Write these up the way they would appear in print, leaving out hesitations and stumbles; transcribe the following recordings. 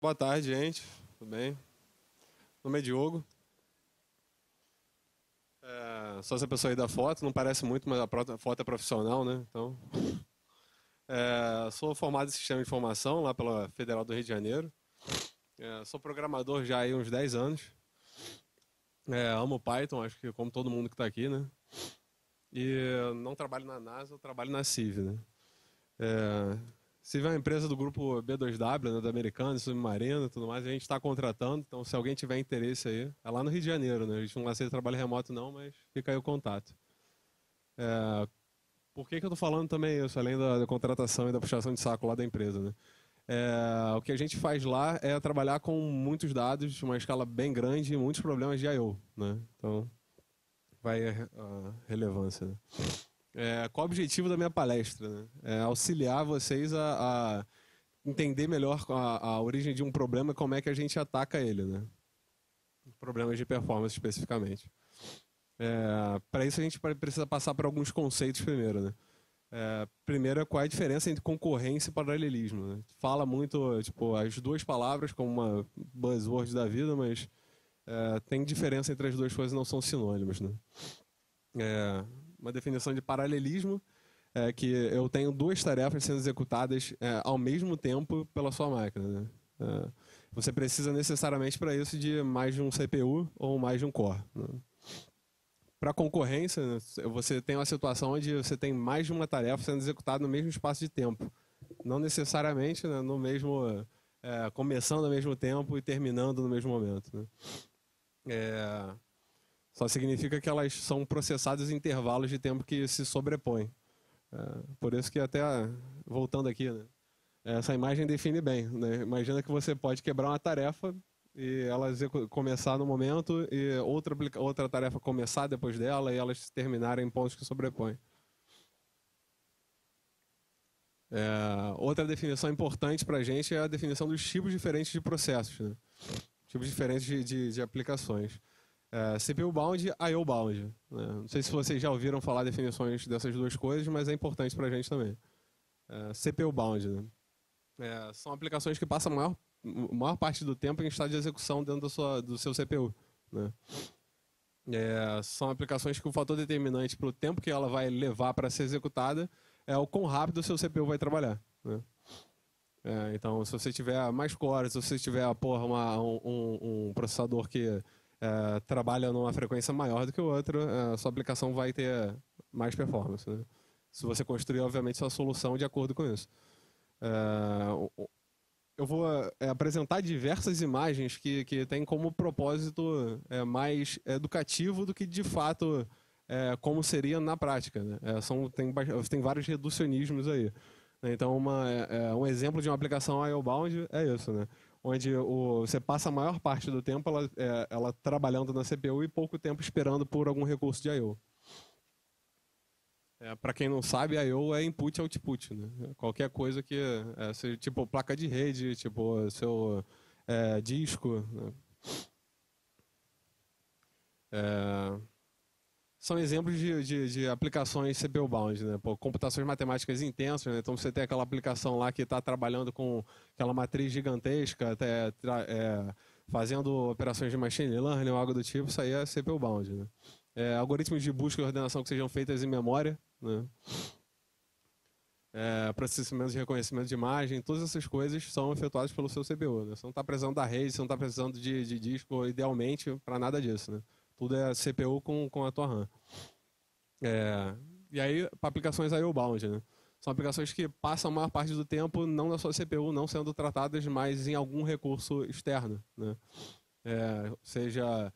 Boa tarde, gente. Tudo bem? Meu nome é Diogo. Sou essa pessoa aí da foto, não parece muito, mas foto é profissional, né? Então, sou formado em Sistema de Informação lá pela Federal do Rio de Janeiro. Sou programador já há uns 10 anos. Amo Python, acho que como todo mundo que está aqui, né? E não trabalho na NASA, eu trabalho na CIV, né? É, CIV é uma empresa do grupo B2W, né, da Americana, Submarina e tudo mais. A gente está contratando, então se alguém tiver interesse aí, é lá no Rio de Janeiro, né? A gente não aceita trabalho remoto não, mas fica aí o contato. Por que eu estou falando também isso, além da contratação e da puxação de saco lá da empresa, né? O que a gente faz lá é trabalhar com muitos dados, uma escala bem grande e muitos problemas de I/O, né? Então, vai a relevância, né? Qual o objetivo da minha palestra? Né? É auxiliar vocês a entender melhor a origem de um problema e como é que a gente ataca ele, né? Problemas de performance especificamente. Para isso a gente precisa passar por alguns conceitos primeiro, né? Primeiro, qual é a diferença entre concorrência e paralelismo, né? Fala muito, tipo, as duas palavras como uma buzzword da vida, mas tem diferença entre as duas coisas, não são sinônimos, né? Uma definição de paralelismo é que eu tenho duas tarefas sendo executadas ao mesmo tempo pela sua máquina, né? Você precisa necessariamente para isso de mais de um CPU ou mais de um core, né? Para concorrência, né, você tem uma situação onde você tem mais de uma tarefa sendo executada no mesmo espaço de tempo. Não necessariamente, né, no mesmo, começando ao mesmo tempo e terminando no mesmo momento, né? Só significa que elas são processadas em intervalos de tempo que se sobrepõem. Por isso que até, voltando aqui, né, essa imagem define bem, né? Imagina que você pode quebrar uma tarefa e ela começar no momento e outra tarefa começar depois dela e elas terminarem em pontos que sobrepõem. Outra definição importante para a gente é a definição dos tipos diferentes de processos, né? Tipos diferentes de aplicações. CPU bound, I/O bound, né? Não sei se vocês já ouviram falar definições dessas duas coisas, mas é importante para a gente também. CPU bound, né? São aplicações que passam a maior parte do tempo em estado de execução dentro do seu CPU, né? São aplicações que o fator determinante para o tempo que ela vai levar para ser executada é o quão rápido o seu CPU vai trabalhar, né? Então, se você tiver mais cores, se você tiver um processador que trabalha numa frequência maior do que o outro, a sua aplicação vai ter mais performance, né? Se você construir, obviamente, sua solução de acordo com isso. Eu vou apresentar diversas imagens que têm como propósito mais educativo do que de fato como seria na prática, né? Tem vários reducionismos aí. Então, um exemplo de uma aplicação I/O bound é isso, né? Onde você passa a maior parte do tempo ela trabalhando na CPU e pouco tempo esperando por algum recurso de I/O. Para quem não sabe, I/O é input e output, né? Qualquer coisa que seja tipo placa de rede, tipo seu disco, né? São exemplos de aplicações CPU bound, né? Computações matemáticas intensas, né? Então você tem aquela aplicação lá que está trabalhando com aquela matriz gigantesca, fazendo operações de machine learning ou algo do tipo, isso aí é CPU bound, né? Algoritmos de busca e ordenação que sejam feitas em memória, né? Processamento de reconhecimento de imagem, todas essas coisas são efetuadas pelo seu CPU, né? Você não está precisando da rede, você não está precisando de disco, idealmente, para nada disso, né? Tudo é CPU com a tua RAM. E aí, para aplicações I/O bound, né? São aplicações que passam a maior parte do tempo não na sua CPU, não sendo tratadas, mas em algum recurso externo, né? Seja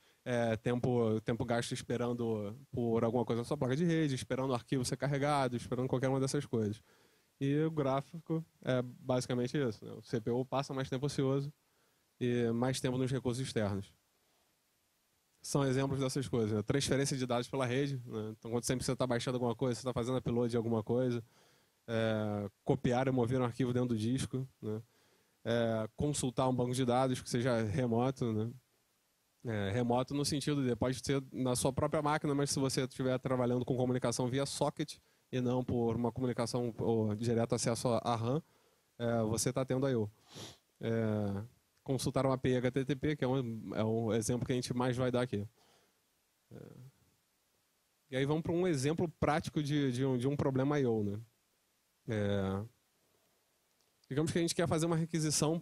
tempo gasto esperando por alguma coisa na sua placa de rede, esperando o arquivo ser carregado, esperando qualquer uma dessas coisas. E o gráfico é basicamente isso, né? O CPU passa mais tempo ocioso e mais tempo nos recursos externos. São exemplos dessas coisas, né? Transferência de dados pela rede, né? Então, quando sempre você está baixando alguma coisa, você está fazendo upload de alguma coisa, copiar e mover um arquivo dentro do disco, né? Consultar um banco de dados que seja remoto, né? Remoto no sentido de pode ser na sua própria máquina, mas se você estiver trabalhando com comunicação via socket e não por uma comunicação ou direto acesso à RAM, você está tendo I/O. consultar uma API HTTP, que é um exemplo que a gente mais vai dar aqui. E aí vamos para um exemplo prático de um problema I/O, né? Digamos que a gente quer fazer uma requisição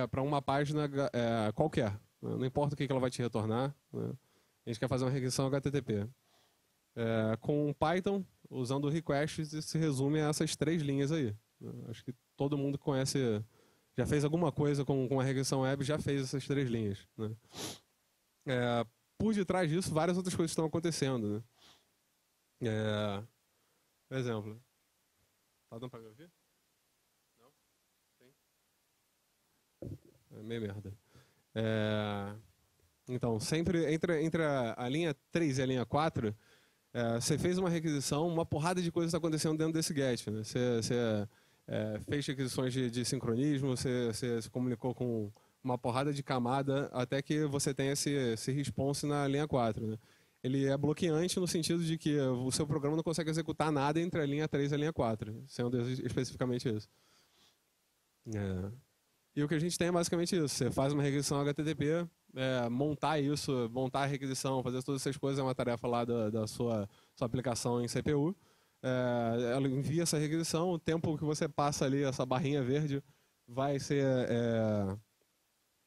para uma página qualquer, né? Não importa o que ela vai te retornar, né? A gente quer fazer uma requisição HTTP. Com Python, usando o request, isso se resume a essas 3 linhas aí, né? Acho que todo mundo conhece, já fez alguma coisa com a requisição web, já fez essas 3 linhas, né? Por detrás disso, várias outras coisas estão acontecendo, né? Por exemplo, tá dando para me ouvir? Não? Sim? É meio merda. Então, sempre entre a linha 3 e a linha 4, você fez uma requisição, uma porrada de coisas está acontecendo dentro desse GET, né? Você fez requisições de sincronismo, você se comunicou com uma porrada de camada até que você tenha esse response na linha 4, né? Ele é bloqueante no sentido de que o seu programa não consegue executar nada entre a linha 3 e a linha 4, sendo especificamente isso. E o que a gente tem é basicamente isso. Você faz uma requisição HTTP, montar a requisição, fazer todas essas coisas é uma tarefa lá da sua aplicação em CPU. Ela envia essa requisição, o tempo que você passa ali, essa barrinha verde, vai ser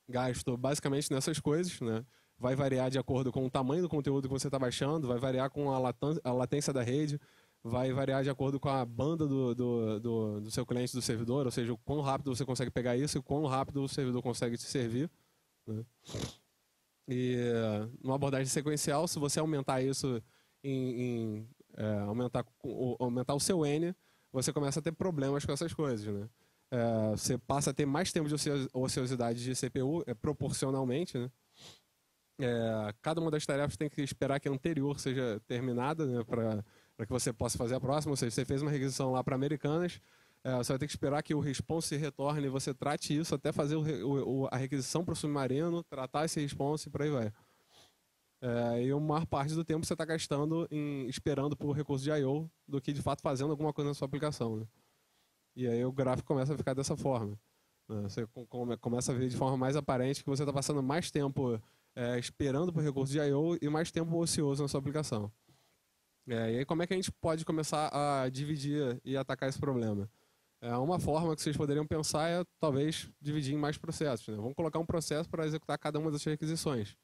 gasto basicamente nessas coisas, né? Vai variar de acordo com o tamanho do conteúdo que você está baixando, vai variar com a latência da rede, vai variar de acordo com a banda do seu cliente do servidor, ou seja, o quão rápido você consegue pegar isso e o quão rápido o servidor consegue te servir, né? E numa abordagem sequencial, se você aumentar isso aumentar o seu N, você começa a ter problemas com essas coisas, né? Você passa a ter mais tempo de ociosidade de CPU proporcionalmente, né? Cada uma das tarefas tem que esperar que a anterior seja terminada, né, para que você possa fazer a próxima. Ou seja, você fez uma requisição lá para Americanas, você vai ter que esperar que o response retorne e você trate isso até fazer a requisição para o submarino, tratar esse response e por aí vai. E a maior parte do tempo você está gastando esperando por recurso de I/O do que de fato fazendo alguma coisa na sua aplicação, né? E aí o gráfico começa a ficar dessa forma, né? Você começa a ver de forma mais aparente que você está passando mais tempo esperando por recurso de I/O e mais tempo ocioso na sua aplicação. E aí como é que a gente pode começar a dividir e atacar esse problema? Uma forma que vocês poderiam pensar é talvez dividir em mais processos, né? Vamos colocar um processo para executar cada uma das requisições.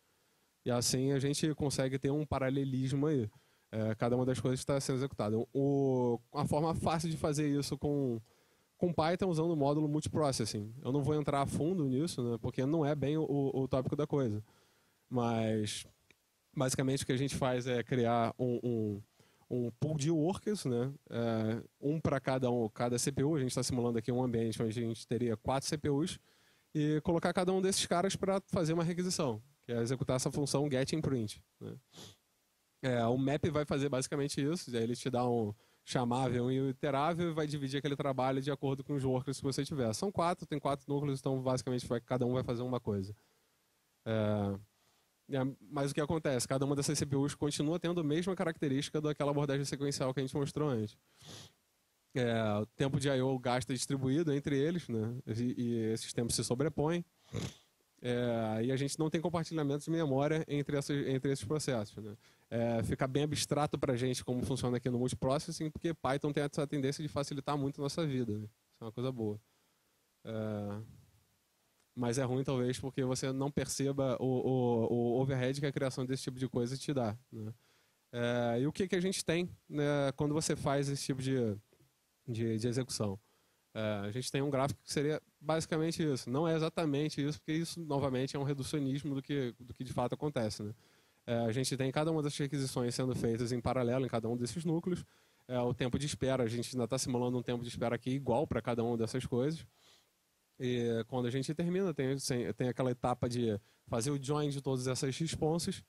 E assim a gente consegue ter um paralelismo aí. Cada uma das coisas está sendo executada. A forma fácil de fazer isso com Python usando o módulo multiprocessing. Eu não vou entrar a fundo nisso, né, porque não é bem o tópico da coisa. Mas, basicamente, o que a gente faz é criar um pool de workers, né, para cada CPU. A gente está simulando aqui um ambiente onde a gente teria 4 CPUs e colocar cada um desses caras para fazer uma requisição, que é executar essa função getInPrint, né. O map vai fazer basicamente isso, aí ele te dá um chamável e um iterável e vai dividir aquele trabalho de acordo com os workers que você tiver. São 4, tem 4 núcleos, então basicamente cada um vai fazer uma coisa. Mas o que acontece? Cada uma dessas CPUs continua tendo a mesma característica daquela abordagem sequencial que a gente mostrou antes. O tempo de I/O gasto é distribuído entre eles, né? E esses tempos se sobrepõem. E a gente não tem compartilhamento de memória entre esses processos, né? Fica bem abstrato para a gente como funciona aqui no multiprocessing, porque Python tem essa tendência de facilitar muito a nossa vida, né? Isso é uma coisa boa. Mas é ruim talvez porque você não perceba o overhead que a criação desse tipo de coisa te dá, né? E o que a gente tem, né, quando você faz esse tipo de execução? A gente tem um gráfico que seria basicamente isso. Não é exatamente isso, porque isso, novamente, é um reducionismo do que de fato acontece, né? A gente tem cada uma das requisições sendo feitas em paralelo em cada um desses núcleos. O tempo de espera, a gente ainda está simulando um tempo de espera aqui igual para cada uma dessas coisas. E quando a gente termina, tem aquela etapa de fazer o join de todas essas responses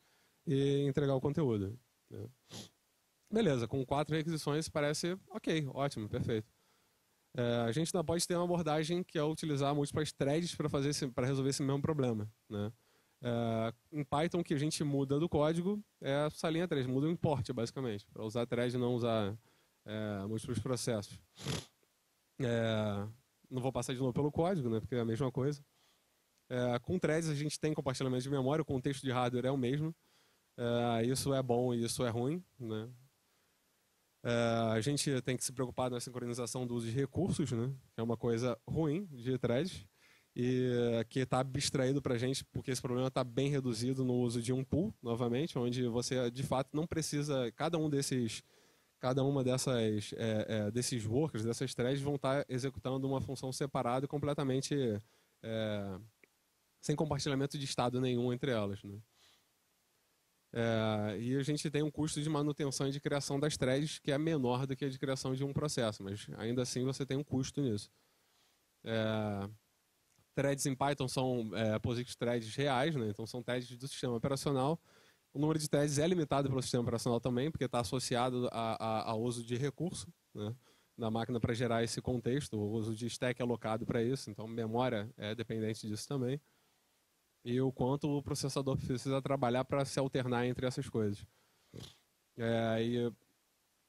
e entregar o conteúdo, né? Beleza, com 4 requisições parece ok, ótimo, perfeito. A gente ainda pode ter uma abordagem que é utilizar múltiplas threads para resolver esse mesmo problema, né? Em Python, o que a gente muda do código é essa linha 3, muda o import, basicamente, para usar thread e não usar múltiplos processos. Não vou passar de novo pelo código, né, porque é a mesma coisa. Com threads a gente tem compartilhamento de memória, o contexto de hardware é o mesmo. Isso é bom e isso é ruim, né? A gente tem que se preocupar na sincronização do uso de recursos, né? Que é uma coisa ruim de threads e que está abstraído para a gente porque esse problema está bem reduzido no uso de um pool, novamente, onde você de fato não precisa, cada uma desses workers, dessas threads vão estar executando uma função separada e completamente sem compartilhamento de estado nenhum entre elas, né? E a gente tem um custo de manutenção e de criação das threads que é menor do que a de criação de um processo, mas ainda assim você tem um custo nisso. Threads em Python são POSIX threads reais, né? Então são threads do sistema operacional. O número de threads é limitado pelo sistema operacional também, porque está associado ao uso de recurso, né, da máquina para gerar esse contexto, o uso de stack alocado para isso, então memória é dependente disso também. E o quanto o processador precisa trabalhar para se alternar entre essas coisas. E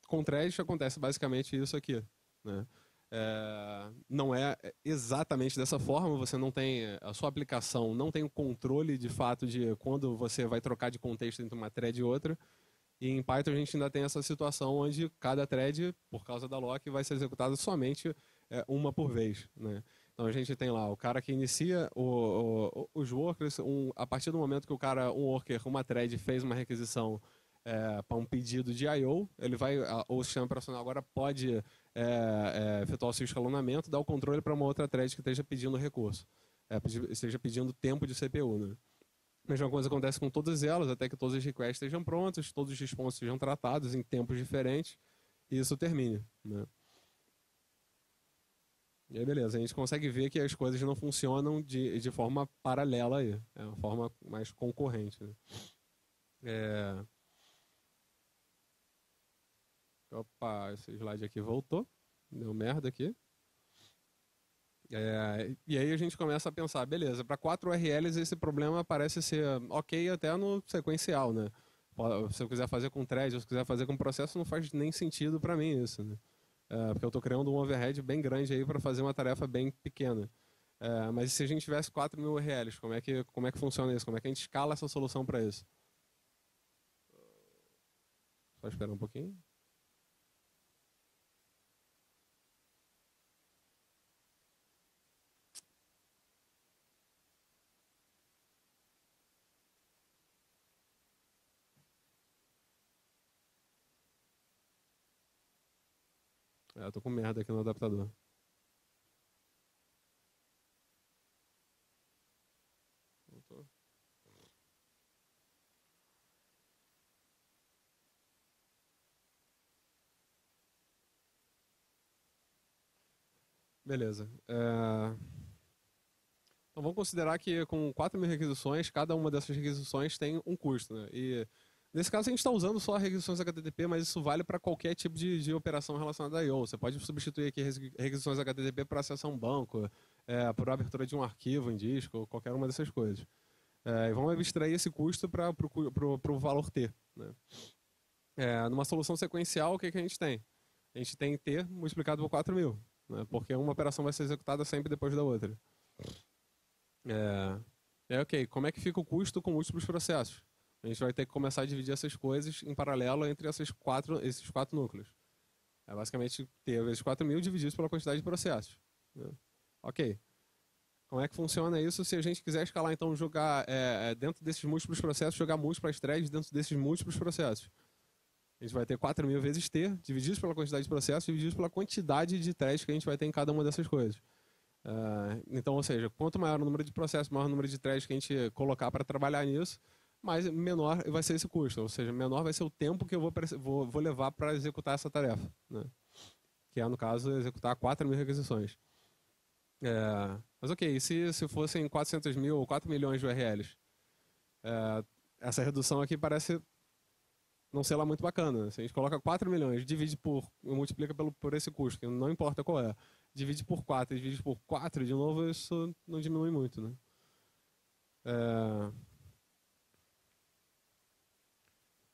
com threads acontece basicamente isso aqui, né? Não é exatamente dessa forma, você não tem, a sua aplicação não tem o controle de fato de quando você vai trocar de contexto entre uma thread e outra. E em Python a gente ainda tem essa situação onde cada thread, por causa da lock, vai ser executada somente uma por vez, né? Então a gente tem lá o cara que inicia os workers, a partir do momento que um worker, uma thread fez uma requisição para um pedido de I/O, o sistema operacional agora pode efetuar o seu escalonamento, dar o controle para uma outra thread que esteja pedindo recurso, esteja pedindo tempo de CPU, né? A mesma coisa acontece com todas elas, até que todos os requests estejam prontos, todos os responses sejam tratados em tempos diferentes, e isso termine, né? E aí, beleza, a gente consegue ver que as coisas não funcionam de forma paralela aí, é uma forma mais concorrente, né? Opa, esse slide aqui voltou, deu merda aqui. E aí a gente começa a pensar, beleza, para 4 URLs esse problema parece ser ok até no sequencial, né? Se eu quiser fazer com thread, se eu quiser fazer com processo, não faz nem sentido para mim isso, né? Porque eu estou criando um overhead bem grande aí para fazer uma tarefa bem pequena. Mas se a gente tivesse 4.000 URLs, como é que funciona isso? Como é que a gente escala essa solução para isso? Só esperar um pouquinho. Eu tô com merda aqui no adaptador. Voltou. Beleza. Então vamos considerar que com 4.000 requisições, cada uma dessas requisições tem um custo, né? E nesse caso a gente está usando só requisições HTTP, mas isso vale para qualquer tipo de operação relacionada a I/O. Você pode substituir aqui requisições HTTP para acessar um banco, por abertura de um arquivo em disco, qualquer uma dessas coisas. E vamos abstrair esse custo para o valor T, né? Numa solução sequencial, o que a gente tem? A gente tem T multiplicado por 4.000, né? Porque uma operação vai ser executada sempre depois da outra. Ok, como é que fica o custo com múltiplos processos? A gente vai ter que começar a dividir essas coisas em paralelo entre esses quatro núcleos. Basicamente T vezes 4.000 divididos pela quantidade de processos, né? Ok. Como é que funciona isso se a gente quiser escalar, então, jogar dentro desses múltiplos processos, jogar múltiplas threads dentro desses múltiplos processos? A gente vai ter 4.000 vezes T, divididos pela quantidade de processos, divididos pela quantidade de threads que a gente vai ter em cada uma dessas coisas. Então, ou seja, quanto maior o número de processos, maior o número de threads que a gente colocar para trabalhar nisso, menor vai ser esse custo. Ou seja, menor vai ser o tempo que eu vou levar para executar essa tarefa, né? Que é, no caso, executar 4.000 requisições. Mas ok, e se fossem 400.000 ou 4 milhões de URLs? Essa redução aqui parece não ser lá muito bacana. Se a gente coloca 4 milhões, multiplica por esse custo, que não importa qual é, divide por 4 e divide por 4, de novo, isso não diminui muito, né?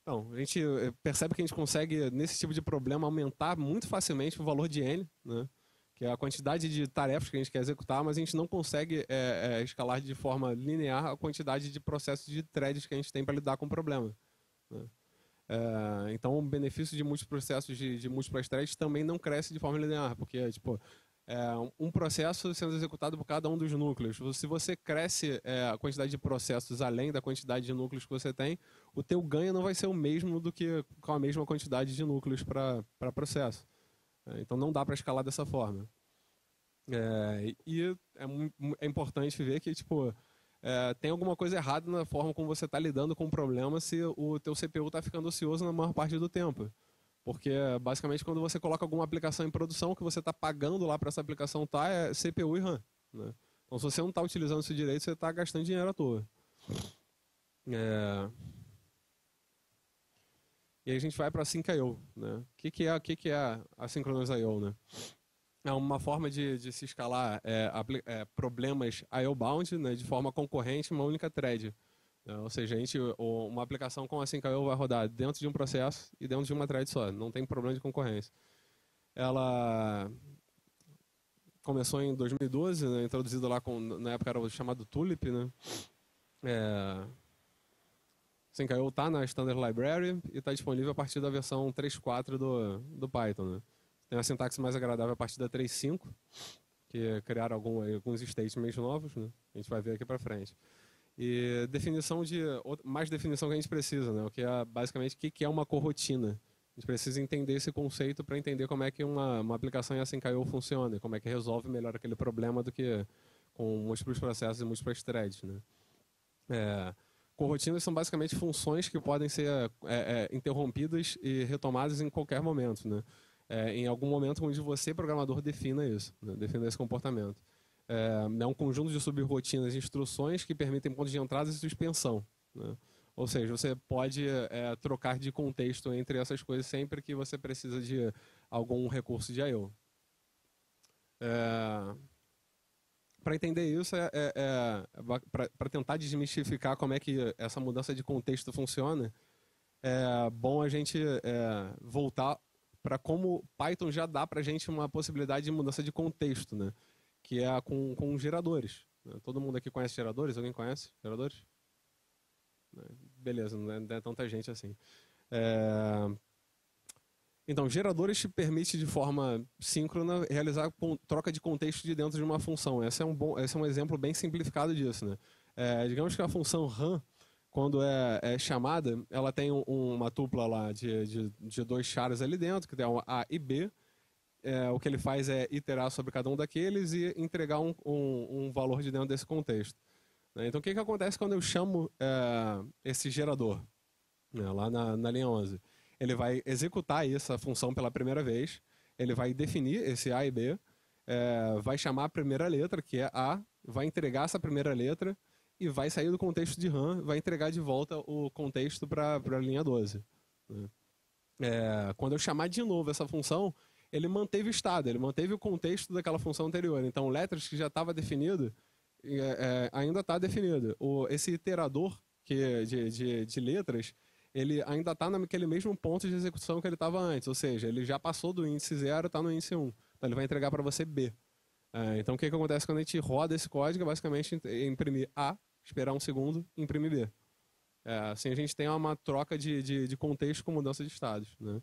Então, a gente percebe que a gente consegue, nesse tipo de problema, aumentar muito facilmente o valor de N, né? que é a quantidade de tarefas que a gente quer executar, mas a gente não consegue escalar de forma linear a quantidade de processos de threads que a gente tem para lidar com o problema, né? Então, o benefício de multiprocessos de múltiplas threads também não cresce de forma linear, porque tipo, um processo sendo executado por cada um dos núcleos. Se você cresce a quantidade de processos além da quantidade de núcleos que você tem, o teu ganho não vai ser o mesmo do que com a mesma quantidade de núcleos para processo. Então, não dá para escalar dessa forma. É importante ver que tipo, tem alguma coisa errada na forma como você está lidando com o problema se o teu CPU está ficando ocioso na maior parte do tempo. Porque, basicamente, quando você coloca alguma aplicação em produção, o que você está pagando lá para essa aplicação é CPU e RAM, né? Então, se você não está utilizando isso direito, você está gastando dinheiro à toa. E aí a gente vai para a Sync I/O, né? O que é a Synchronous I/O, né? É uma forma de se escalar problemas I/O-bound, né, de forma concorrente em uma única thread. Ou seja, uma aplicação com a Sync I/O vai rodar dentro de um processo e dentro de uma thread só. Não tem problema de concorrência. Ela começou em 2012, né, introduzida lá na época era o chamado Tulip, né? Sync I/O está na Standard Library e está disponível a partir da versão 3.4 do Python, né? Tem uma sintaxe mais agradável a partir da 3.5, que criaram alguns statements novos, né? A gente vai ver aqui para frente. E mais definição que a gente precisa, né? O que é basicamente o que é uma corotina. A gente precisa entender esse conceito para entender como é que uma aplicação em Sync I/O funciona e como é que resolve melhor aquele problema do que com múltiplos processos e múltiplas threads, né? Corotinas são basicamente funções que podem ser interrompidas e retomadas em qualquer momento, né? Em algum momento onde você, programador, defina isso, né? Defina esse comportamento. É um conjunto de subrotinas e instruções que permitem pontos de entrada e suspensão, né? Ou seja, você pode trocar de contexto entre essas coisas sempre que você precisa de algum recurso de I/O. Para entender isso, para tentar desmistificar como é que essa mudança de contexto funciona, é bom a gente voltar para como Python já dá para a gente uma possibilidade de mudança de contexto, né? Que é com geradores, né? Todo mundo aqui conhece geradores? Alguém conhece geradores? Beleza, não é tanta gente assim. Então, geradores te permite de forma síncrona realizar troca de contexto de dentro de uma função. Esse é um exemplo bem simplificado disso, né? Digamos que a função RAM, quando é chamada, ela tem uma tupla lá de dois chars ali dentro, que tem um A e B. O que ele faz é iterar sobre cada um daqueles e entregar um valor de dentro desse contexto, né? Então, o que acontece quando eu chamo esse gerador, né, lá na linha 11? Ele vai executar essa função pela primeira vez, ele vai definir esse A e B, vai chamar a primeira letra, que é A, vai entregar essa primeira letra e vai sair do contexto de RAM, vai entregar de volta o contexto para a linha 12, né? Quando eu chamar de novo essa função, ele manteve o estado, ele manteve o contexto daquela função anterior. Então, letras que já estava definido, ainda está definido. Esse iterador de letras, ele ainda está naquele mesmo ponto de execução que ele estava antes. Ou seja, ele já passou do índice 0, está no índice 1. Então, ele vai entregar para você B. Então, o que acontece quando a gente roda esse código? É basicamente imprimir A, esperar um segundo e imprimir B. Assim, a gente tem uma troca de contexto com mudança de estados, né?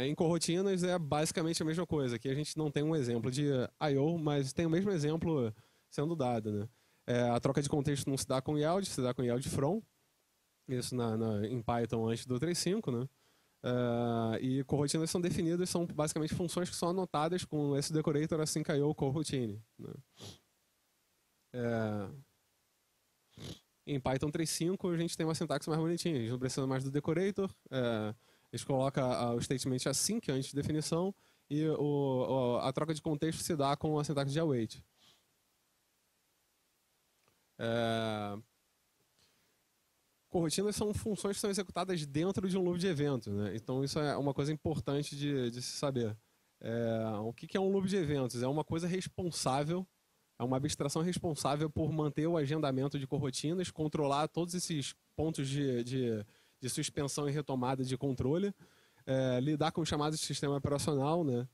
Em corotinas é basicamente a mesma coisa. Aqui a gente não tem um exemplo de I/O, mas tem o mesmo exemplo sendo dado, né? A troca de contexto não se dá com yield, se dá com yield from. Isso em Python antes do 3.5, né? E corotinas são definidas, são basicamente funções que são anotadas com esse decorator async I/O coroutine, né? Em Python 3.5 a gente tem uma sintaxe mais bonitinha, a gente não precisa mais do decorator. A gente coloca o statement async antes de definição e a troca de contexto se dá com a sintaxe de await. Corotinas são funções que são executadas dentro de um loop de eventos, né? Então isso é uma coisa importante de se saber. O que é um loop de eventos? É uma coisa responsável, é uma abstração responsável por manter o agendamento de corotinas, controlar todos esses pontos de suspensão e retomada de controle, lidar com chamadas de sistema operacional, né?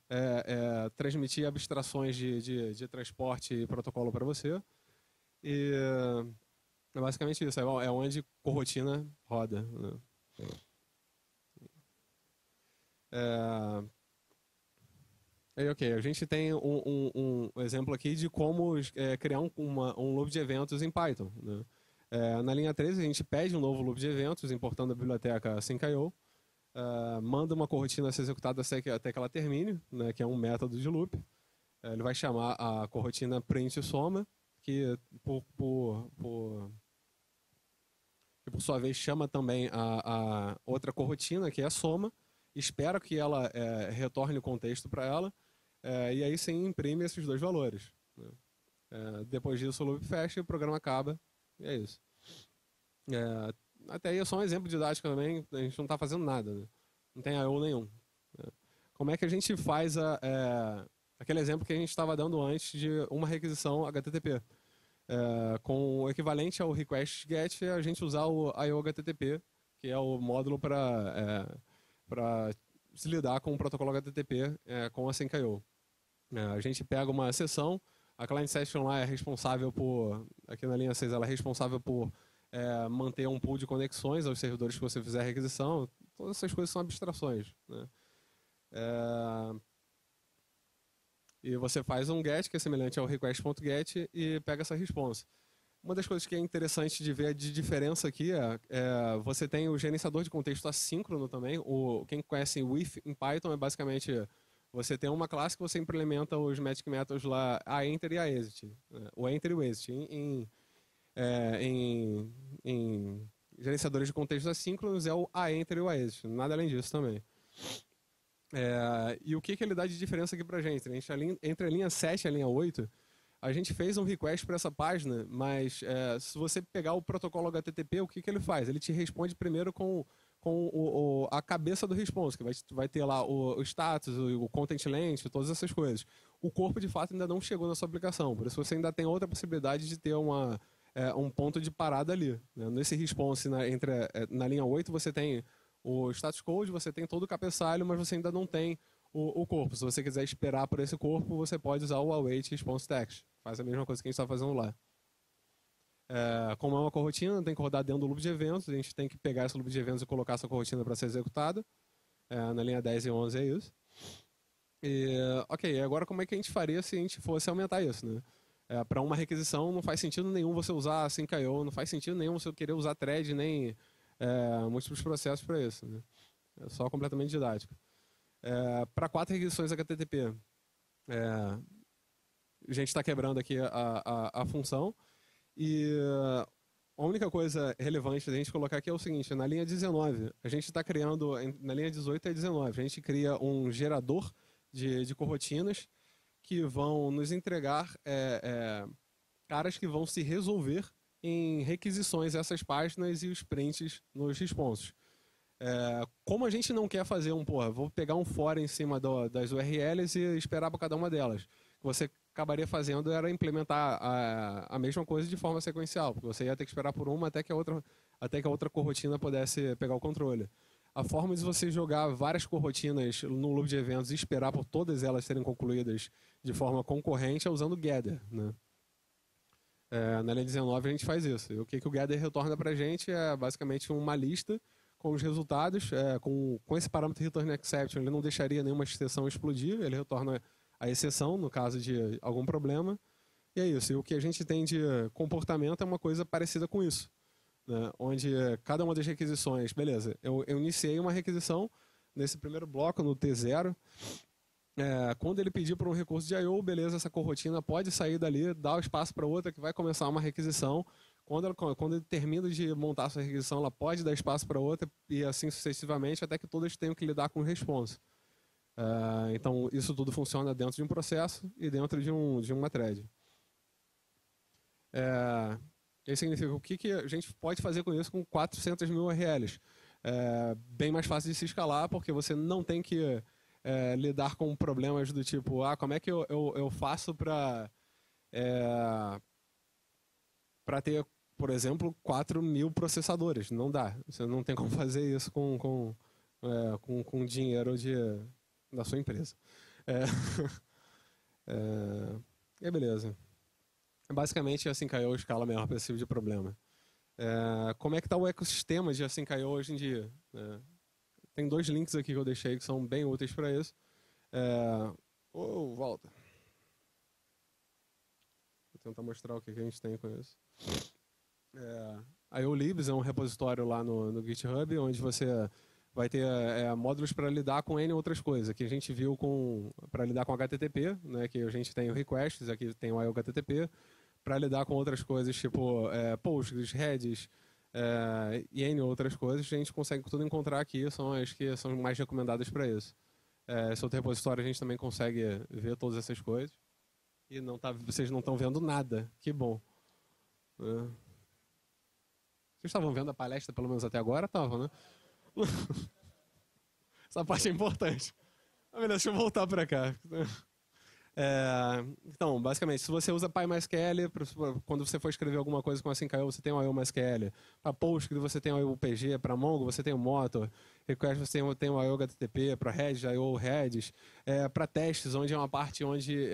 Transmitir abstrações de transporte e protocolo para você. E é basicamente isso. É onde corotina roda, né? Ok, a gente tem um exemplo aqui de como criar um loop de eventos em Python, né? Na linha 13, a gente pede um novo loop de eventos, importando a biblioteca Sync.io, manda uma corotina a ser executada até que ela termine, né, que é um método de loop. Ele vai chamar a corotina print soma, que por sua vez chama também a outra corotina, que é a soma, espera que ela retorne o contexto para ela, e aí sim imprime esses dois valores, né? Depois disso o loop fecha e o programa acaba, e é isso. Até aí é só um exemplo didático também, a gente não está fazendo nada, né? Não tem I/O nenhum, né? Como é que a gente faz aquele exemplo que a gente estava dando antes de uma requisição HTTP? Com o equivalente ao request get, a gente usar o I/O HTTP, que é o módulo para se lidar com o protocolo HTTP com a Sync.io. A gente pega uma sessão, a client session lá é responsável por, aqui na linha 6, ela é responsável por manter um pool de conexões aos servidores que você fizer a requisição. Todas essas coisas são abstrações, né? E você faz um get, que é semelhante ao request.get, e pega essa response. Uma das coisas que é interessante de ver de diferença aqui você tem o gerenciador de contexto assíncrono também. Quem conhece with em Python é basicamente você tem uma classe que você implementa os magic methods lá, a enter e a exit, né? O enter e o exit. Em gerenciadores de contextos assíncronos é o a enter e o a exit, nada além disso também. E o que ele dá de diferença aqui pra gente? Entre a linha 7 e a linha 8, a gente fez um request para essa página, mas se você pegar o protocolo HTTP, o que ele faz? Ele te responde primeiro com a cabeça do response, que vai ter lá o status, o content length, todas essas coisas. O corpo, de fato, ainda não chegou na sua aplicação, por isso você ainda tem outra possibilidade de ter um ponto de parada ali, né? Nesse response, na linha 8, você tem o status code, você tem todo o cabeçalho, mas você ainda não tem o corpo. Se você quiser esperar por esse corpo, você pode usar o await response text. Faz a mesma coisa que a gente está fazendo lá. Como é uma corotina, tem que rodar dentro do loop de eventos. A gente tem que pegar esse loop de eventos e colocar essa corotina para ser executada. Na linha 10 e 11 é isso. Ok, agora como é que a gente faria se a gente fosse aumentar isso, né? Para uma requisição não faz sentido nenhum você usar a Sync.io, não faz sentido nenhum você querer usar thread, nem múltiplos processos para isso, né? É só completamente didático. Para 4 requisições HTTP, a gente está quebrando aqui a função, e a única coisa relevante da gente colocar aqui é o seguinte: na linha 19, a gente está criando, na linha 18 e 19, a gente cria um gerador de corotinas que vão nos entregar caras que vão se resolver em requisições essas páginas e os prints nos responsos. Como a gente não quer fazer vou pegar um for em cima das URLs e esperar para cada uma delas. O que você acabaria fazendo era implementar a mesma coisa de forma sequencial, porque você ia ter que esperar por uma até que a outra corotina pudesse pegar o controle. A forma de você jogar várias corotinas no loop de eventos e esperar por todas elas serem concluídas de forma concorrente é usando o gather, né? Na linha 19 a gente faz isso. E o que o gather retorna para a gente é basicamente uma lista com os resultados. Com esse parâmetro return exception, ele não deixaria nenhuma exceção explodir, ele retorna a exceção no caso de algum problema. E é isso. E o que a gente tem de comportamento é uma coisa parecida com isso, né? Onde cada uma das requisições, beleza, eu iniciei uma requisição nesse primeiro bloco, no T0. Quando ele pedir por um recurso de I/O, beleza, essa corotina pode sair dali, dar o espaço para outra que vai começar uma requisição. Quando ele termina de montar a sua requisição, ela pode dar espaço para outra e assim sucessivamente, até que todas tenham que lidar com o response. Então, isso tudo funciona dentro de um processo e dentro de uma thread. Isso significa o que a gente pode fazer com isso com 400 mil URLs. Bem mais fácil de se escalar, porque você não tem que lidar com problemas do tipo, como é que eu faço para ter, por exemplo, 4.000 processadores? Não dá. Você não tem como fazer isso com com dinheiro da sua empresa. É, beleza. Basicamente, a Async.io escala melhor para esse tipo de problema. Como é que está o ecossistema de Async.io hoje em dia? Tem 2 links aqui que eu deixei que são bem úteis para isso. Volta. Vou tentar mostrar o que a gente tem com isso. A IOLibs é um repositório lá no GitHub, onde você vai ter módulos para lidar com N outras coisas. Aqui a gente viu para lidar com HTTP, né, que a gente tem o requests, aqui tem o IOHTTP, para lidar com outras coisas, tipo Postgres, Redis e N outras coisas, a gente consegue tudo encontrar aqui, são as que são mais recomendadas para isso. Esse outro repositório a gente também consegue ver todas essas coisas. E vocês não estão vendo nada, que bom. Vocês estavam vendo a palestra, pelo menos até agora? Estavam, né? Essa parte é importante. Beleza, deixa eu voltar para cá. Então, basicamente, se você usa PyMySQL, quando você for escrever alguma coisa com Async.io, você tem o IOMySQL. Para Postgres, você tem o IOPG. Para Mongo, você tem o Motor. Request, você tem o IOHTTP. Para Redis, IO Redis. Para testes, onde é uma parte onde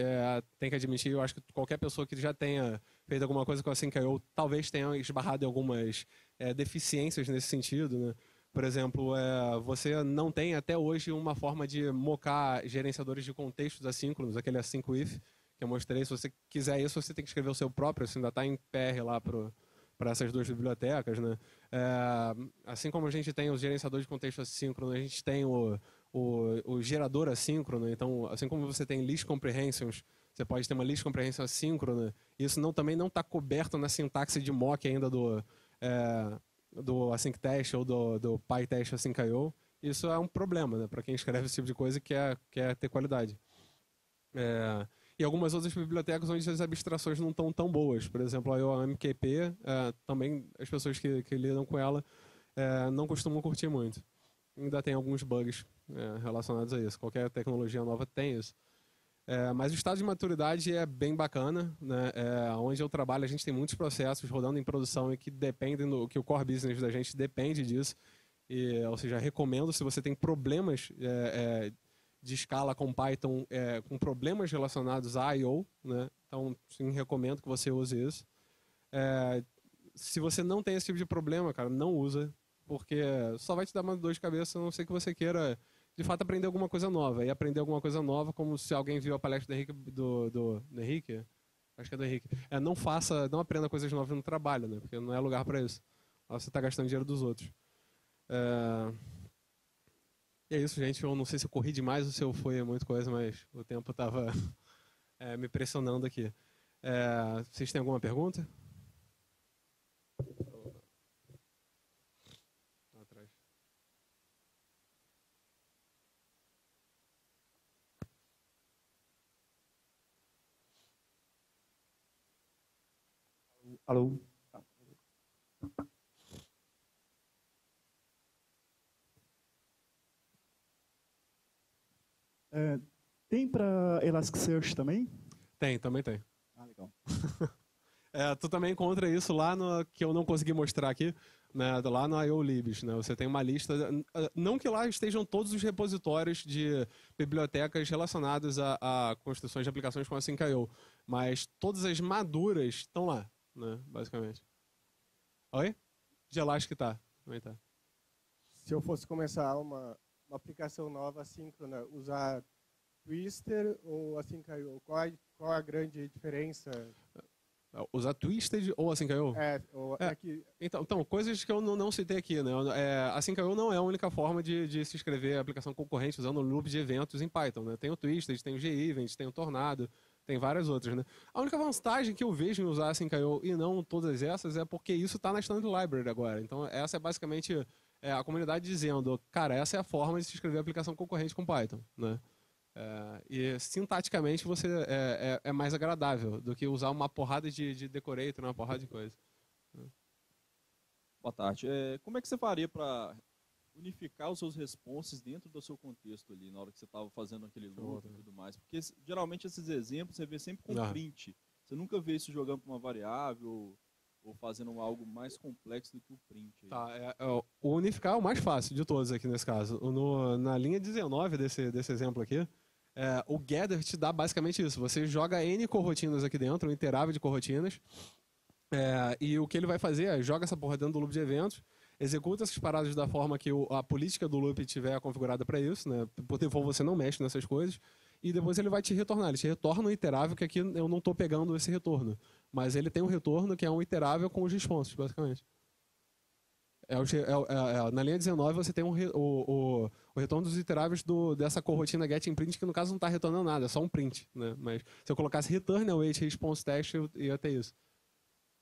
tem que admitir, eu acho que qualquer pessoa que já tenha feito alguma coisa com Async.io talvez tenha esbarrado em algumas deficiências nesse sentido, né? Por exemplo, você não tem até hoje uma forma de mocar gerenciadores de contextos assíncronos, aquele async-with que eu mostrei. Se você quiser isso, você tem que escrever o seu próprio, isso ainda está em PR lá para essas 2 bibliotecas, né? Assim como a gente tem os gerenciadores de contexto assíncrono, a gente tem o gerador assíncrono. Então, assim como você tem list comprehensions, você pode ter uma list comprehension assíncrona. Isso também não está coberto na sintaxe de mock ainda do async test ou do PyTest Async.io. Isso é um problema, né, para quem escreve esse tipo de coisa e quer ter qualidade. E algumas outras bibliotecas onde as abstrações não estão tão boas. Por exemplo, a IOMQP, também as pessoas que lidam com ela não costumam curtir muito. Ainda tem alguns bugs relacionados a isso. Qualquer tecnologia nova tem isso. Mas o estado de maturidade é bem bacana, né? Onde eu trabalho, a gente tem muitos processos rodando em produção e que dependem que o core business da gente depende disso. Ou seja, recomendo, se você tem problemas de escala com Python, com problemas relacionados a I/O, né? Então, sim, recomendo que você use isso. Se você não tem esse tipo de problema, cara, não usa, porque só vai te dar uma dor de cabeça, a não ser que você queira de fato aprender alguma coisa nova. E aprender alguma coisa nova, como se alguém viu a palestra do Henrique, acho que é do Henrique, não aprenda coisas novas no trabalho, né? Porque não é lugar para isso. Você está gastando dinheiro dos outros. E é isso, gente. Eu não sei se eu corri demais ou se eu fui muita coisa, mas o tempo estava me pressionando aqui. Vocês têm alguma pergunta? Atrás. Alô? Tem para Elasticsearch também? Também tem. Ah, legal. Tu também encontra isso lá que eu não consegui mostrar aqui, né, lá no IOLibs, né? Você tem uma lista, não que lá estejam todos os repositórios de bibliotecas relacionadas a construções de aplicações com Async.io, mas todas as maduras estão lá, né, basicamente. Oi? De Elastic também tá. Se eu fosse começar uma aplicação nova assíncrona, usar Twister ou Async.io, qual a grande diferença? Usar Twisted ou Async.io? Então, coisas que eu não citei aqui, né? Async.io não é a única forma de se escrever aplicação concorrente usando o loop de eventos em Python, né? Tem o Twisted, tem o Gevent, tem o Tornado, tem várias outras, né? A única vantagem que eu vejo em usar Async.io e não todas essas é porque isso está na Standard Library agora. Então, essa é basicamente a comunidade dizendo, cara, essa é a forma de se escrever aplicação concorrente com Python, né? E sintaticamente você é mais agradável do que usar uma porrada de decorator, uma porrada de coisa. Boa tarde. Como é que você faria para unificar os seus responses dentro do seu contexto ali, na hora que você estava fazendo aquele loop e tudo mais? Porque geralmente esses exemplos você vê sempre com print. Você nunca vê isso jogando para uma variável. Ou fazendo algo mais complexo do que o print? Aí? Tá, o unificar é o mais fácil de todos aqui nesse caso. Na linha 19 desse exemplo aqui, o Gather te dá basicamente isso. Você joga N corrotinas aqui dentro, um interável de corrotinas, e o que ele vai fazer é joga essa porra dentro do loop de eventos, executa essas paradas da forma que a política do loop tiver configurada para isso, né? Por default você não mexe nessas coisas, e depois ele vai te retornar. Ele te retorna um iterável, que aqui eu não estou pegando esse retorno. Mas ele tem um retorno que é um iterável com os responsos, basicamente. Na linha 19 você tem o retorno dos iteráveis dessa corrotina getInPrint, que no caso não está retornando nada, é só um print. Né? Mas se eu colocasse return await response test, eu ia ter isso.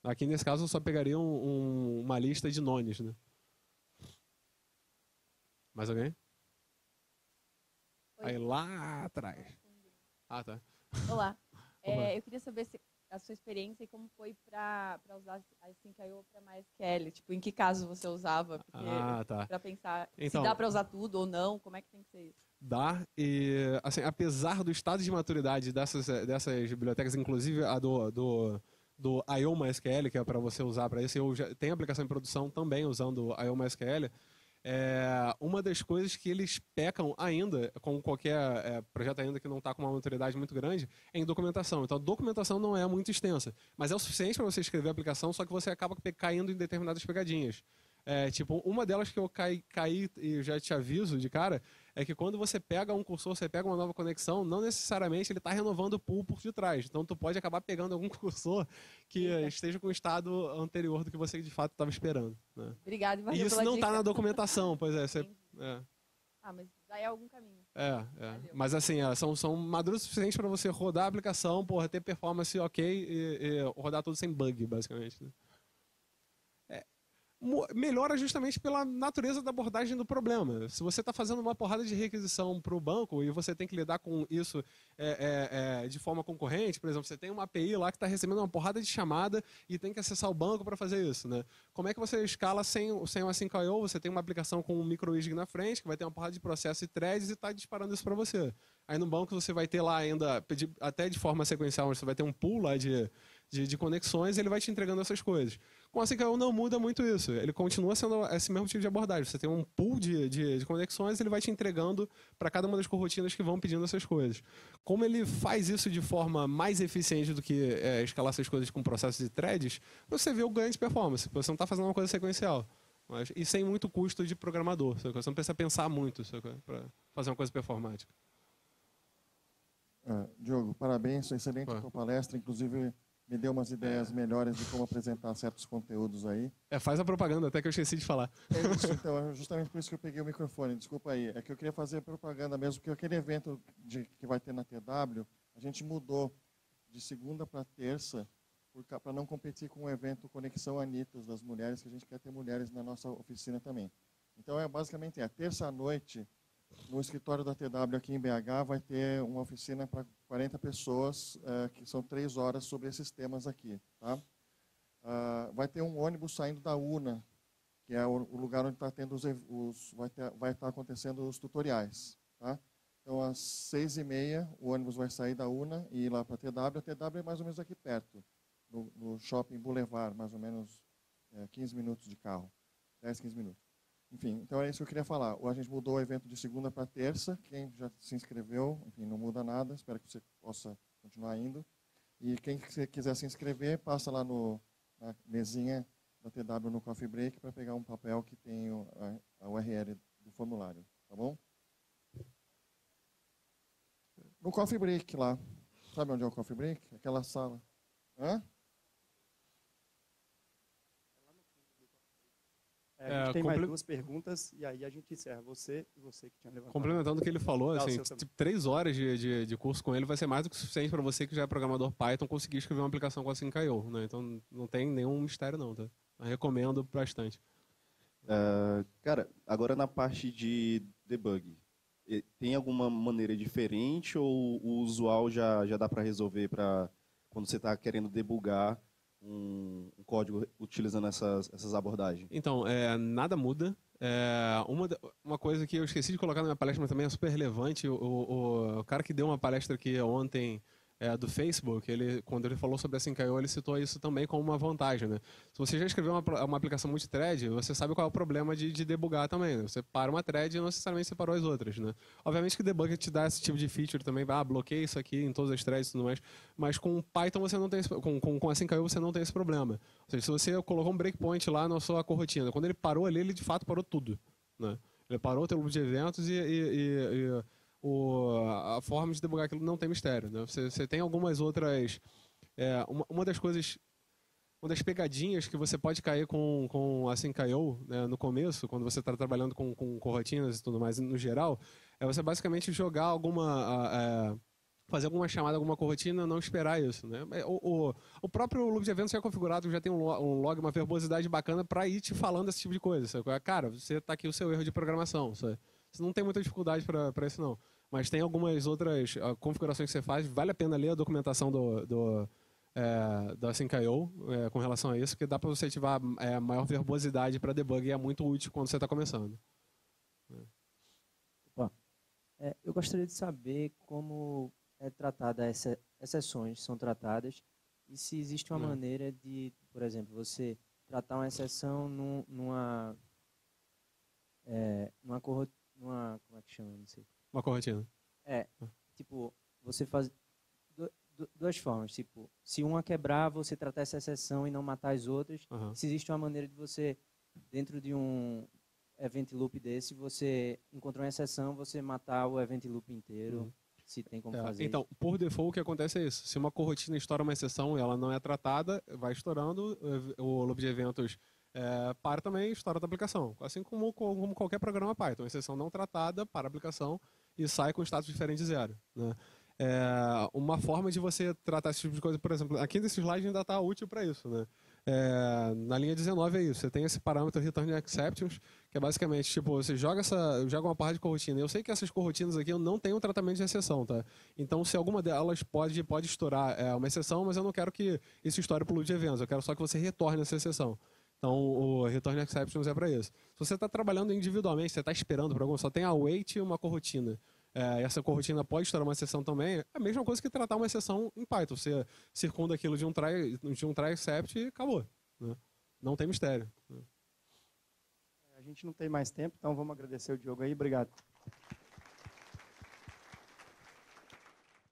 Aqui nesse caso eu só pegaria uma lista de nones. Né? Mais alguém? Oi. Aí lá atrás. Ah, tá. Olá. Olá. Eu queria saber a sua experiência e como foi para usar a Async.io para MySQL. Tipo, em que caso você usava? Porque Tá. para pensar Então, se dá para usar tudo ou não, como é que tem que ser isso? Dá, e assim, apesar do estado de maturidade dessas bibliotecas, inclusive a do IO MySQL, que é para você usar para isso, eu já tenho aplicação em produção também usando o IO MySQL. Uma das coisas que eles pecam ainda, com qualquer projeto ainda que não está com uma maturidade muito grande, é em documentação. Então a documentação não é muito extensa, mas é o suficiente para você escrever a aplicação, só que você acaba caindo em determinadas pegadinhas. Tipo, uma delas que eu caí e já te aviso de cara, é que quando você pega um cursor, você pega uma nova conexão, não necessariamente ele está renovando o pool por detrás. Então tu pode acabar pegando algum cursor que esteja com o estado anterior do que você de fato estava esperando. Né? Obrigada. E isso não está na documentação, pois é. Mas daí é algum caminho. Mas assim, são maduros suficientes para você rodar a aplicação, ter performance ok e rodar tudo sem bug, basicamente. Né? Melhora justamente pela natureza da abordagem do problema. Se você está fazendo uma porrada de requisição para o banco e você tem que lidar com isso de forma concorrente, por exemplo, você tem uma API lá que está recebendo uma porrada de chamada e tem que acessar o banco para fazer isso. Né? Como é que você escala sem o Async.io? Você tem uma aplicação com um micro-wig na frente, que vai ter uma porrada de processo e threads e está disparando isso para você. Aí no banco você vai ter lá ainda, até de forma sequencial, você vai ter um pool lá de conexões e ele vai te entregando essas coisas. Com a Async.io não muda muito isso. Ele continua sendo esse mesmo tipo de abordagem. Você tem um pool de conexões e ele vai te entregando para cada uma das corrotinas que vão pedindo essas coisas. Como ele faz isso de forma mais eficiente do que escalar essas coisas com processos de threads, você vê o ganho de performance. Você não está fazendo uma coisa sequencial. E sem muito custo de programador. Você não precisa pensar muito para fazer uma coisa performática. Diogo, parabéns. Excelente a tua palestra. Inclusive, me deu umas ideias melhores de como apresentar certos conteúdos aí. Faz a propaganda, até que eu esqueci de falar. É isso, então, é justamente por isso que eu peguei o microfone, desculpa aí. É que eu queria fazer propaganda mesmo, porque aquele evento que vai ter na TW, a gente mudou de segunda para terça, para não competir com o evento Conexão Anitas das mulheres, que a gente quer ter mulheres na nossa oficina também. Então, basicamente, terça à noite, no escritório da TW aqui em BH, vai ter uma oficina para 40 pessoas, que são 3 horas sobre esses temas aqui. Tá? Vai ter um ônibus saindo da UNA, que é o lugar onde está tendo vai estar acontecendo os tutoriais. Tá? Então, às 6h30, o ônibus vai sair da UNA e ir lá para a TW. A TW é mais ou menos aqui perto, no Shopping Boulevard, mais ou menos 15 minutos de carro, 10, 15 minutos. Enfim, então é isso que eu queria falar. A gente mudou o evento de segunda para terça. Quem já se inscreveu, enfim, não muda nada. Espero que você possa continuar indo. E quem quiser se inscrever, passa lá na mesinha da TW no Coffee Break para pegar um papel que tem a URL do formulário. Tá bom? No Coffee Break lá. Sabe onde é o Coffee Break? Aquela sala. Hã? A gente tem mais 2 perguntas e aí a gente encerra. Você que tinha levantado. Complementando o que ele falou, assim, tipo, 3 horas de curso com ele vai ser mais do que suficiente para você que já é programador Python conseguir escrever uma aplicação com a Async.io, né? Então não tem nenhum mistério não, tá? Eu recomendo bastante. Cara, agora na parte de debug, tem alguma maneira diferente ou o usual já dá para resolver para quando você está querendo debugar um código utilizando essas abordagens? Então, nada muda. Uma coisa que eu esqueci de colocar na minha palestra, mas também é super relevante, o cara que deu uma palestra aqui ontem do Facebook, quando ele falou sobre a Sync.io, ele citou isso também como uma vantagem, né? Se você já escreveu uma aplicação multithread, você sabe qual é o problema de debugar também, né? Você para uma thread e não necessariamente separou as outras, né? Obviamente que o debugger te dá esse tipo de feature também, bloqueia isso aqui em todas as threads e tudo mais, mas com Python você não tem com a Sync.io você não tem esse problema. Ou seja, se você colocou um breakpoint lá na sua corotina, quando ele parou ali, ele de fato parou tudo, né? Ele parou o teu loop de eventos a forma de debugar aquilo não tem mistério, né? Você tem algumas outras... uma das pegadinhas que você pode cair com a Sync.io, né, no começo, quando você está trabalhando com corotinas e tudo mais no geral, é você basicamente jogar fazer alguma chamada, alguma corotina, não esperar isso, né? O próprio loop de eventos já é configurado, já tem um log, uma verbosidade bacana para ir te falando esse tipo de coisa. Sabe? Cara, você está aqui o seu erro de programação. Sabe? Você não tem muita dificuldade para isso, não. Mas tem algumas outras configurações que você faz, vale a pena ler a documentação da Sync.io com relação a isso, porque dá para você ativar maior verbosidade para debug e é muito útil quando você está começando. Eu gostaria de saber como é tratada exceções são tratadas e se existe uma maneira de, por exemplo, você tratar uma exceção numa como é que chama, não sei. Uma corotina. Tipo, você faz duas formas, tipo, se uma quebrar, você tratar essa exceção e não matar as outras. Se existe uma maneira de você, dentro de um event loop desse, você encontrou uma exceção, você matar o event loop inteiro. Se tem como fazer então, isso. por default, o que acontece é isso. Se uma corotina estoura uma exceção e ela não é tratada, vai estourando, o loop de eventos para também e estoura da aplicação. Assim como qualquer programa Python. Exceção não tratada para a aplicação e sai com status diferente de 0. Né? Uma forma de você tratar esse tipo de coisa, por exemplo, aqui nesse slide ainda está útil para isso. Né? Na linha 19 é isso. Você tem esse parâmetro Return Exceptions, que é basicamente, tipo, você joga uma parte de corotina. Eu sei que essas corotinas aqui eu não tenho um tratamento de exceção, tá? Então, se alguma delas pode estourar uma exceção, mas eu não quero que isso estoure para o loop de eventos. Eu quero só que você retorne essa exceção. Então, o Return Exceptions é para isso. Se você está trabalhando individualmente, você está esperando por algum, só tem a wait e uma corotina. Essa corotina pode estourar uma exceção também. É a mesma coisa que tratar uma exceção em Python. Você circunda aquilo de um try except e acabou. Né? Não tem mistério. Né? A gente não tem mais tempo, então vamos agradecer o Diogo aí. Obrigado.